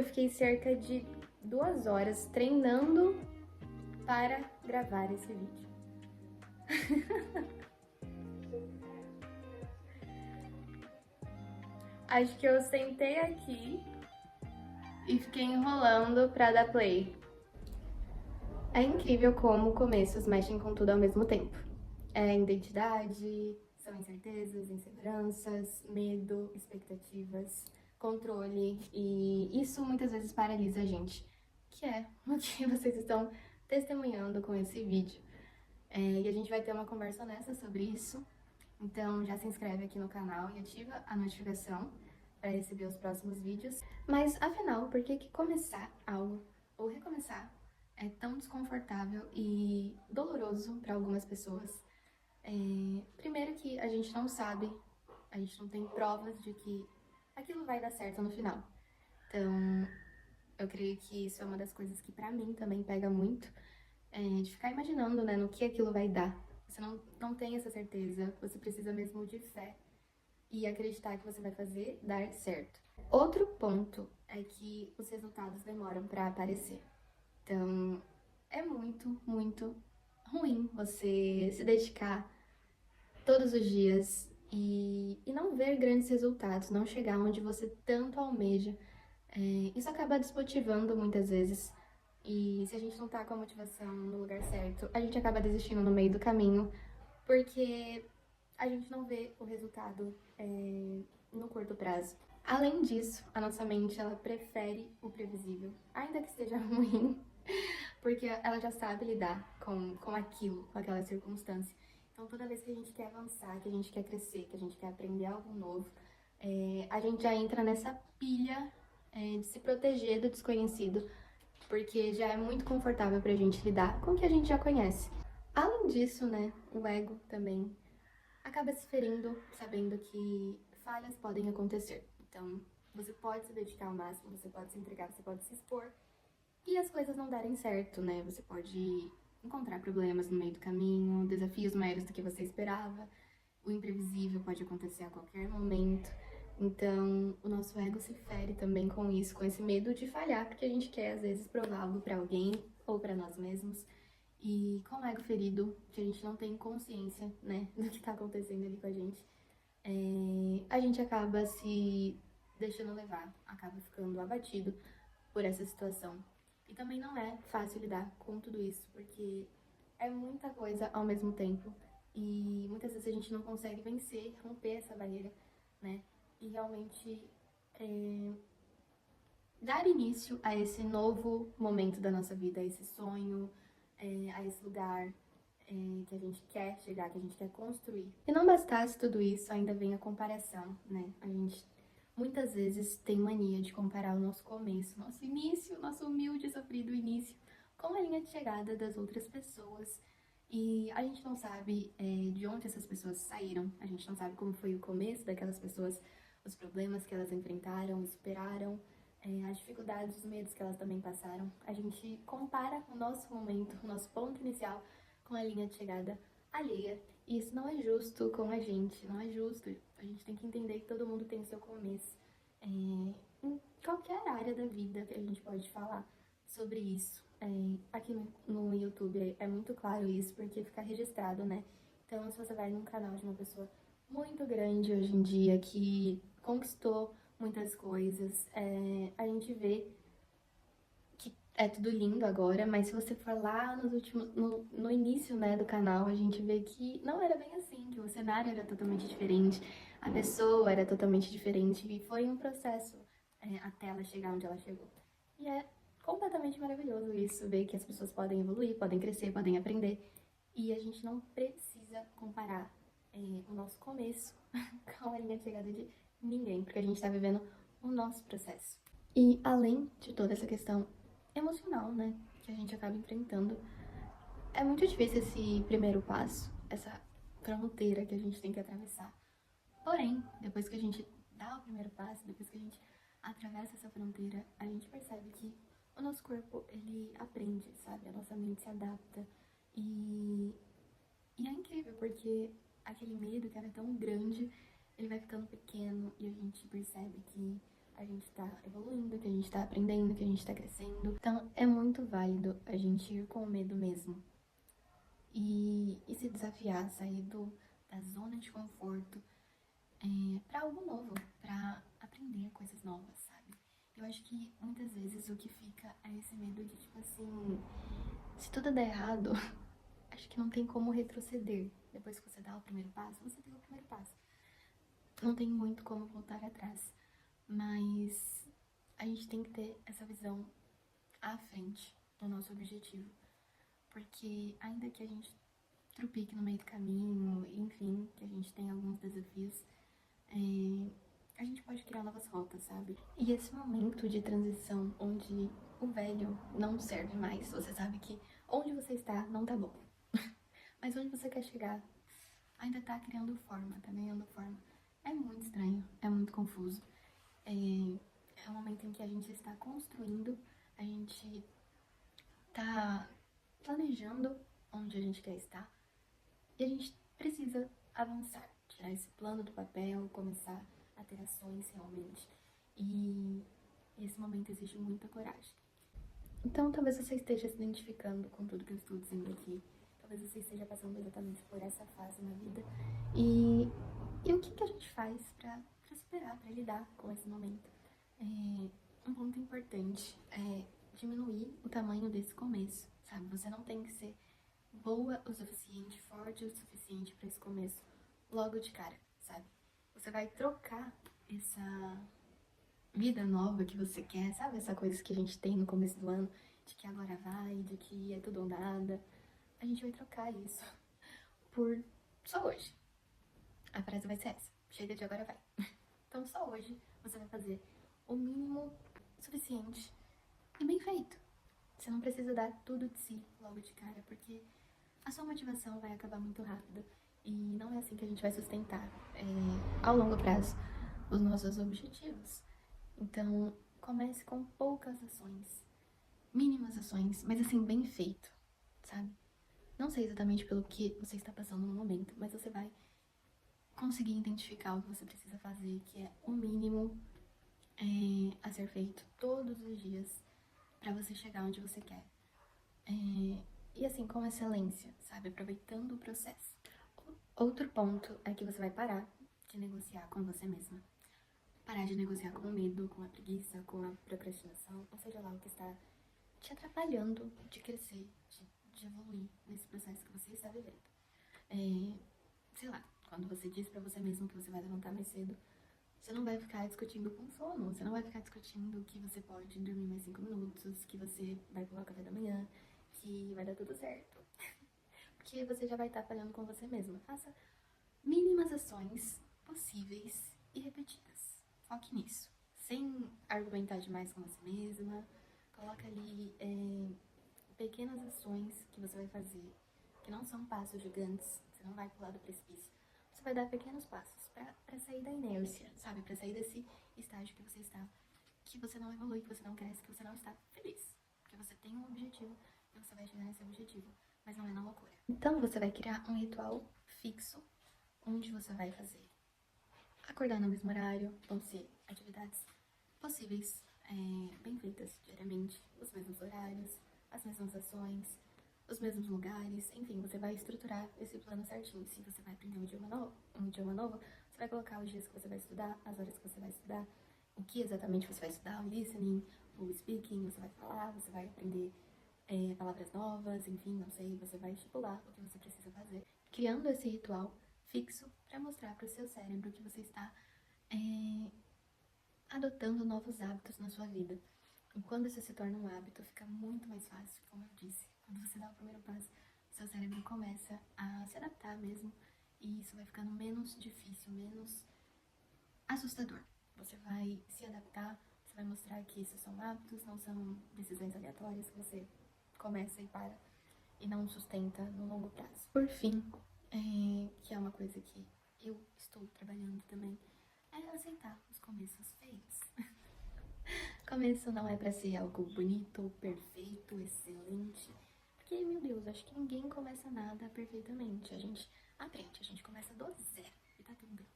eu fiquei cerca de 2 horas treinando para gravar esse vídeo. Acho que eu sentei aqui e fiquei enrolando pra dar play. É incrível como começos mexem com tudo ao mesmo tempo. É identidade, são incertezas, inseguranças, medo, expectativas, controle, e isso muitas vezes paralisa a gente, que é o que vocês estão testemunhando com esse vídeo. E a gente vai ter uma conversa honesta sobre isso, então já se inscreve aqui no canal e ativa a notificação para receber os próximos vídeos. Mas afinal, por que começar algo ou recomeçar é tão desconfortável e doloroso para algumas pessoas? Primeiro que a gente não sabe, a gente não tem provas de que aquilo vai dar certo no final. Então, eu creio que isso é uma das coisas que pra mim também pega muito, de ficar imaginando, né, no que aquilo vai dar. Você não tem essa certeza, você precisa mesmo de fé e acreditar que você vai fazer dar certo. Outro ponto é que os resultados demoram pra aparecer. Então, é muito, muito ruim você se dedicar todos os dias e não ver grandes resultados, não chegar onde você tanto almeja. Isso acaba desmotivando muitas vezes. E se a gente não tá com a motivação no lugar certo, a gente acaba desistindo no meio do caminho, porque a gente não vê o resultado no curto prazo. Além disso, a nossa mente, ela prefere o previsível, ainda que esteja ruim, porque ela já sabe lidar com aquilo, com aquela circunstância. Então, toda vez que a gente quer avançar, que a gente quer crescer, que a gente quer aprender algo novo, a gente já entra nessa pilha de se proteger do desconhecido, porque já é muito confortável pra gente lidar com o que a gente já conhece. Além disso, né, o ego também acaba se ferindo sabendo que falhas podem acontecer. Então, você pode se dedicar ao máximo, você pode se entregar, você pode se expor, e as coisas não darem certo, né? Você pode encontrar problemas no meio do caminho, desafios maiores do que você esperava, o imprevisível pode acontecer a qualquer momento. Então, o nosso ego se fere também com isso, com esse medo de falhar, porque a gente quer, às vezes, provar algo pra alguém ou pra nós mesmos. E com o ego ferido, que a gente não tem consciência, né, do que tá acontecendo ali com a gente acaba se deixando levar, acaba ficando abatido por essa situação. E também não é fácil lidar com tudo isso, porque é muita coisa ao mesmo tempo. E muitas vezes a gente não consegue vencer, romper essa barreira, né? E realmente dar início a esse novo momento da nossa vida, a esse sonho, a esse lugar que a gente quer chegar, que a gente quer construir. E não bastasse tudo isso, ainda vem a comparação, né? A gente muitas vezes tem mania de comparar o nosso começo, nosso início, nosso humilde e sofrido início, com a linha de chegada das outras pessoas. E a gente não sabe de onde essas pessoas saíram, a gente não sabe como foi o começo daquelas pessoas, os problemas que elas enfrentaram, superaram, as dificuldades, os medos que elas também passaram. A gente compara o nosso momento, o nosso ponto inicial com a linha de chegada alheia. E isso não é justo com a gente, não é justo. A gente tem que entender que todo mundo tem o seu começo. Em qualquer área da vida que a gente pode falar sobre isso. Aqui no YouTube é muito claro isso, porque fica registrado, né? Então, se você vai num canal de uma pessoa muito grande hoje em dia, que conquistou muitas coisas, a gente vê que é tudo lindo agora, mas se você for lá no início, né, do canal, a gente vê que não era bem assim, que o cenário era totalmente diferente, a pessoa era totalmente diferente, e foi um processo até ela chegar onde ela chegou. E é completamente maravilhoso isso, ver que as pessoas podem evoluir, podem crescer, podem aprender, e a gente não precisa comparar o nosso começo com a linha de chegada de ninguém, porque a gente tá vivendo o nosso processo. E além de toda essa questão emocional, né, que a gente acaba enfrentando, é muito difícil esse primeiro passo, essa fronteira que a gente tem que atravessar. Porém, depois que a gente dá o primeiro passo, depois que a gente atravessa essa fronteira, a gente percebe que o nosso corpo, ele aprende, sabe? A nossa mente se adapta. E é incrível, porque aquele medo que era tão grande, ele vai ficando pequeno e a gente percebe que a gente tá evoluindo, que a gente tá aprendendo, que a gente tá crescendo. Então é muito válido a gente ir com medo mesmo. E se desafiar, sair da zona de conforto para algo novo, para aprender coisas novas, sabe? Eu acho que muitas vezes o que fica é esse medo de, tipo assim, se tudo der errado, acho que não tem como retroceder. Depois que você dá o primeiro passo, você deu o primeiro passo. Não tem muito como voltar atrás. Mas a gente tem que ter essa visão à frente do nosso objetivo. Porque ainda que a gente tropique no meio do caminho, enfim, que a gente tenha alguns desafios, a gente pode criar novas rotas, sabe? E esse momento de transição onde o velho não serve mais, você sabe que onde você está não tá bom. Mas onde você quer chegar ainda tá criando forma, tá ganhando forma. É muito estranho, é muito confuso. É um momento em que a gente está construindo, a gente tá planejando onde a gente quer estar e a gente precisa avançar, tirar esse plano do papel, começar a ter ações realmente. E esse momento exige muita coragem. Então, talvez você esteja se identificando com tudo que eu estou dizendo aqui. Talvez você esteja passando exatamente por essa fase na vida. E o que a gente faz para superar, para lidar com esse momento? Um ponto importante é diminuir o tamanho desse começo, sabe? Você não tem que ser boa o suficiente, forte o suficiente para esse começo logo de cara, sabe? Você vai trocar essa vida nova que você quer, sabe? Essa coisa que a gente tem no começo do ano, de que agora vai, de que é tudo ou nada. A gente vai trocar isso por só hoje. A frase vai ser essa: chega de agora vai. Então só hoje você vai fazer o mínimo suficiente e bem feito. Você não precisa dar tudo de si logo de cara, porque a sua motivação vai acabar muito rápido. E não é assim que a gente vai sustentar ao longo prazo os nossos objetivos. Então, comece com poucas ações, mínimas ações, mas assim, bem feito, sabe? Não sei exatamente pelo que você está passando no momento, mas você vai conseguir identificar o que você precisa fazer, que é o mínimo a ser feito todos os dias para você chegar onde você quer. E assim, com excelência, sabe? Aproveitando o processo. Outro ponto é que você vai parar de negociar com você mesma. Parar de negociar com o medo, com a preguiça, com a procrastinação, ou seja lá o que está te atrapalhando de crescer, de evoluir nesse processo que você está vivendo. Sei lá, quando você diz pra você mesmo que você vai levantar mais cedo, você não vai ficar discutindo com sono, você não vai ficar discutindo que você pode dormir mais 5 minutos, que você vai pular o café da manhã, que vai dar tudo certo. Porque você já vai estar falhando com você mesma. Faça mínimas ações possíveis e repetidas. Foque nisso. Sem argumentar demais com você mesma. Coloca ali pequenas ações que você vai fazer, que não são passos gigantes. Você não vai pular do precipício. Você vai dar pequenos passos pra sair da inércia, sabe? Pra sair desse estágio que você está, que você não evolui, que você não cresce, que você não está feliz. Porque você tem um objetivo e você vai chegar nesse objetivo, mas não é na loucura. Então você vai criar um ritual fixo, onde você vai fazer acordar no mesmo horário, vão ser atividades possíveis, bem feitas diariamente, os mesmos horários, as mesmas ações, os mesmos lugares, enfim, você vai estruturar esse plano certinho. Se você vai aprender um idioma novo, você vai colocar os dias que você vai estudar, as horas que você vai estudar, o que exatamente você vai estudar, o listening, o speaking, você vai falar, você vai aprender palavras novas, enfim, não sei, você vai estipular o que você precisa fazer, criando esse ritual fixo para mostrar para o seu cérebro que você está adotando novos hábitos na sua vida. E quando isso se torna um hábito, fica muito mais fácil, como eu disse. Quando você dá o primeiro passo, seu cérebro começa a se adaptar mesmo, e isso vai ficando menos difícil, menos assustador. Você vai se adaptar, você vai mostrar que isso são hábitos, não são decisões aleatórias que você começa e para e não sustenta no longo prazo. Por fim, que é uma coisa que eu estou trabalhando também, é aceitar os começos feios. Começo não é pra ser algo bonito, perfeito, excelente, porque, meu Deus, acho que ninguém começa nada perfeitamente. A gente aprende, a gente começa do zero e tá tudo bem.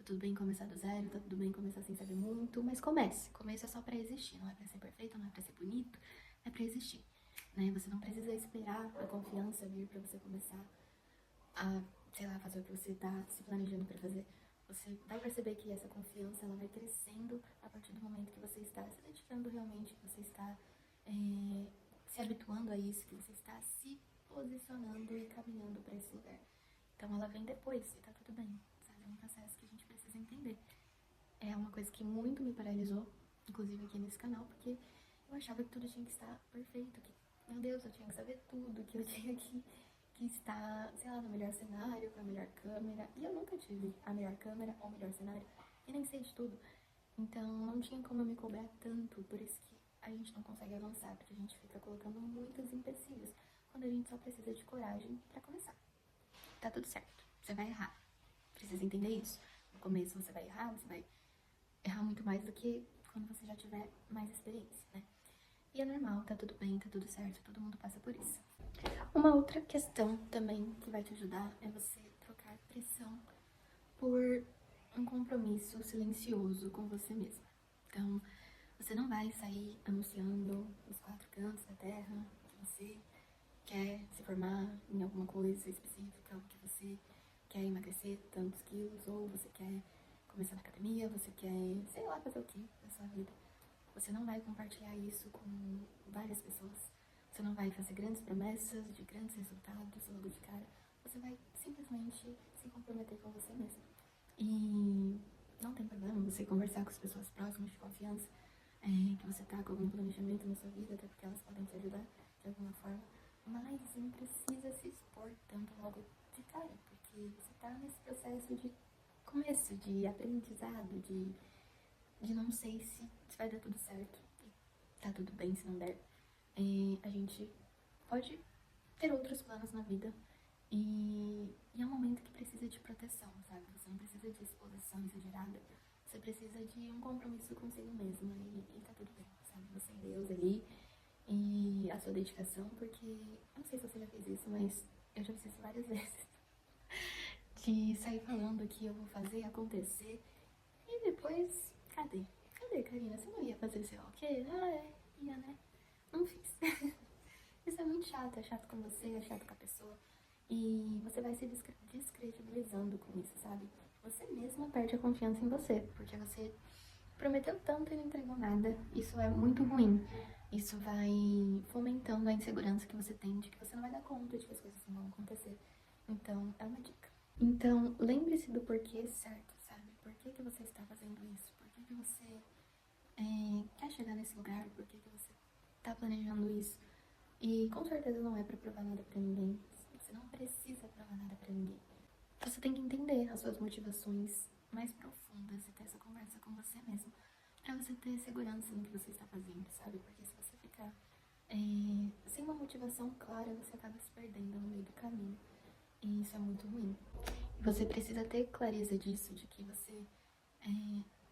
tudo bem começar do zero, tá tudo bem começar sem saber muito, mas comece. Começo é só pra existir, não é pra ser perfeito, não é pra ser bonito, é pra existir, né? Você não precisa esperar a confiança vir pra você começar a, sei lá, fazer o que você tá se planejando pra fazer. Você vai perceber que essa confiança, ela vai crescendo a partir do momento que você está se dedicando realmente, que você está se habituando a isso, que você está se posicionando e caminhando pra esse lugar. Então ela vem depois e tá tudo bem, sabe? É um processo que a gente precisa entender. É uma coisa que muito me paralisou, inclusive aqui nesse canal, porque eu achava que tudo tinha que estar perfeito, que, meu Deus, eu tinha que saber tudo, que eu tinha que estar, sei lá, no melhor cenário, com a melhor câmera. E eu nunca tive a melhor câmera ou o melhor cenário, e nem sei de tudo. Então não tinha como eu me cobrar tanto, por isso que a gente não consegue avançar, porque a gente fica colocando muitos empecilhos, quando a gente só precisa de coragem pra começar. Tá tudo certo, você vai errar. Precisa entender isso. No começo você vai errar muito mais do que quando você já tiver mais experiência, né? E é normal, tá tudo bem, tá tudo certo, todo mundo passa por isso. Uma outra questão também que vai te ajudar é você trocar pressão por um compromisso silencioso com você mesma. Então, você não vai sair anunciando nos 4 cantos da terra que você quer se formar em alguma coisa específica, ou que você quer emagrecer tantos quilos, ou você quer começar na academia, você quer, sei lá, fazer o que na sua vida. Você não vai compartilhar isso com várias pessoas. Você não vai fazer grandes promessas de grandes resultados logo de cara. Você vai simplesmente se comprometer com você mesmo. E não tem problema você conversar com as pessoas próximas de confiança, que você tá com algum planejamento na sua vida, até porque elas podem te ajudar de alguma forma. Mas não precisa se expor tanto logo de cara, porque você tá nesse processo de começo, de aprendizado, de não sei se vai dar tudo certo. E tá tudo bem se não der. A gente pode ter outros planos na vida. E é um momento que precisa de proteção, sabe? Você não precisa de exposição exagerada. Você precisa de um compromisso consigo mesma. E tá tudo bem, sabe? Você e Deus ali. E a sua dedicação, porque eu não sei se você já fez isso, mas eu já fiz isso várias vezes. De sair falando que eu vou fazer acontecer e depois, cadê? Cadê, Karina? Você não ia fazer sei lá o quê? Ah, ia, né? Não fiz. Isso é muito chato, é chato com você, é chato com a pessoa. E você vai se descredibilizando com isso, sabe? Você mesma perde a confiança em você, porque você prometeu tanto e não entregou nada. Isso é muito ruim. Isso vai fomentando a insegurança que você tem de que você não vai dar conta, de que as coisas não vão acontecer. Então, é uma dica. Então, lembre-se do porquê certo, sabe? Por que você está fazendo isso? Por que você quer chegar nesse lugar? Por que você está planejando isso? E com certeza não é pra provar nada pra ninguém. Você não precisa provar nada pra ninguém. Você tem que entender as suas motivações mais profundas e ter essa conversa com você mesmo. Pra você ter segurança no que você está fazendo, sabe? Porque se você ficar sem uma motivação clara, você acaba se perdendo no meio do caminho. E isso é muito ruim. E você precisa ter clareza disso, de que você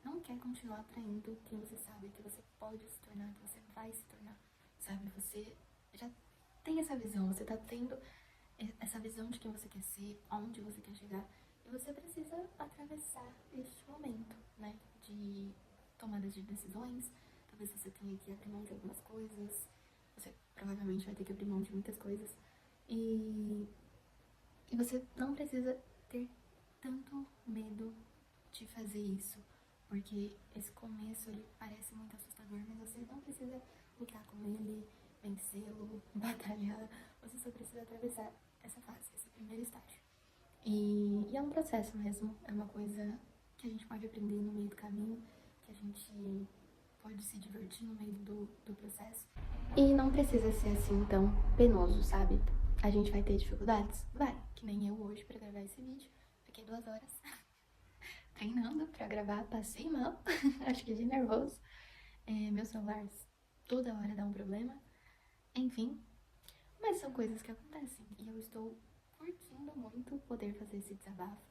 não quer continuar atraindo quem você sabe que você pode se tornar, que você vai se tornar, sabe? Você já tem essa visão, você tá tendo essa visão de quem você quer ser, aonde você quer chegar, e você precisa atravessar este momento, né, de tomadas de decisões. Talvez você tenha que abrir mão de algumas coisas, você provavelmente vai ter que abrir mão de muitas coisas, e você não precisa ter tanto medo de fazer isso, porque esse começo ele parece muito assustador, mas você não precisa lutar com ele, vencê-lo, batalhar. Você só precisa atravessar essa fase, esse primeiro estágio. E é um processo mesmo, é uma coisa que a gente pode aprender no meio do caminho, que a gente pode se divertir no meio do processo. E não precisa ser assim tão penoso, sabe? A gente vai ter dificuldades? Vai, que nem eu hoje pra gravar esse vídeo. Fiquei 2 horas treinando pra gravar, passei mal, acho que de nervoso. Meu celular toda hora dá um problema. Enfim, mas são coisas que acontecem e eu estou curtindo muito poder fazer esse desabafo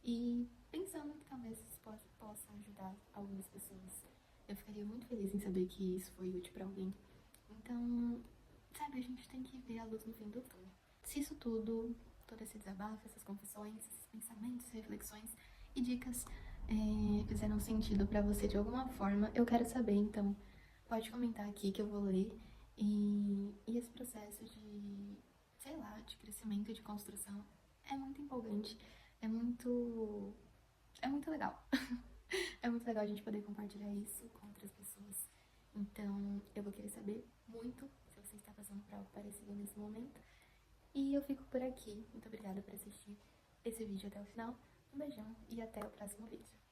e pensando que talvez isso possa ajudar algumas pessoas. Eu ficaria muito feliz em saber que isso foi útil pra alguém. Então, sabe, a gente tem que ver a luz no fim do túnel. Se isso tudo, todo esse desabafo, essas confissões, esses pensamentos, reflexões e dicas fizeram sentido pra você de alguma forma, eu quero saber, então pode comentar aqui que eu vou ler. E esse processo de, sei lá, de crescimento e de construção é muito empolgante, é muito, é muito legal. É muito legal a gente poder compartilhar isso com outras pessoas. Então, eu vou querer saber muito se você está passando por algo parecido nesse momento. E eu fico por aqui. Muito obrigada por assistir esse vídeo até o final. Um beijão e até o próximo vídeo.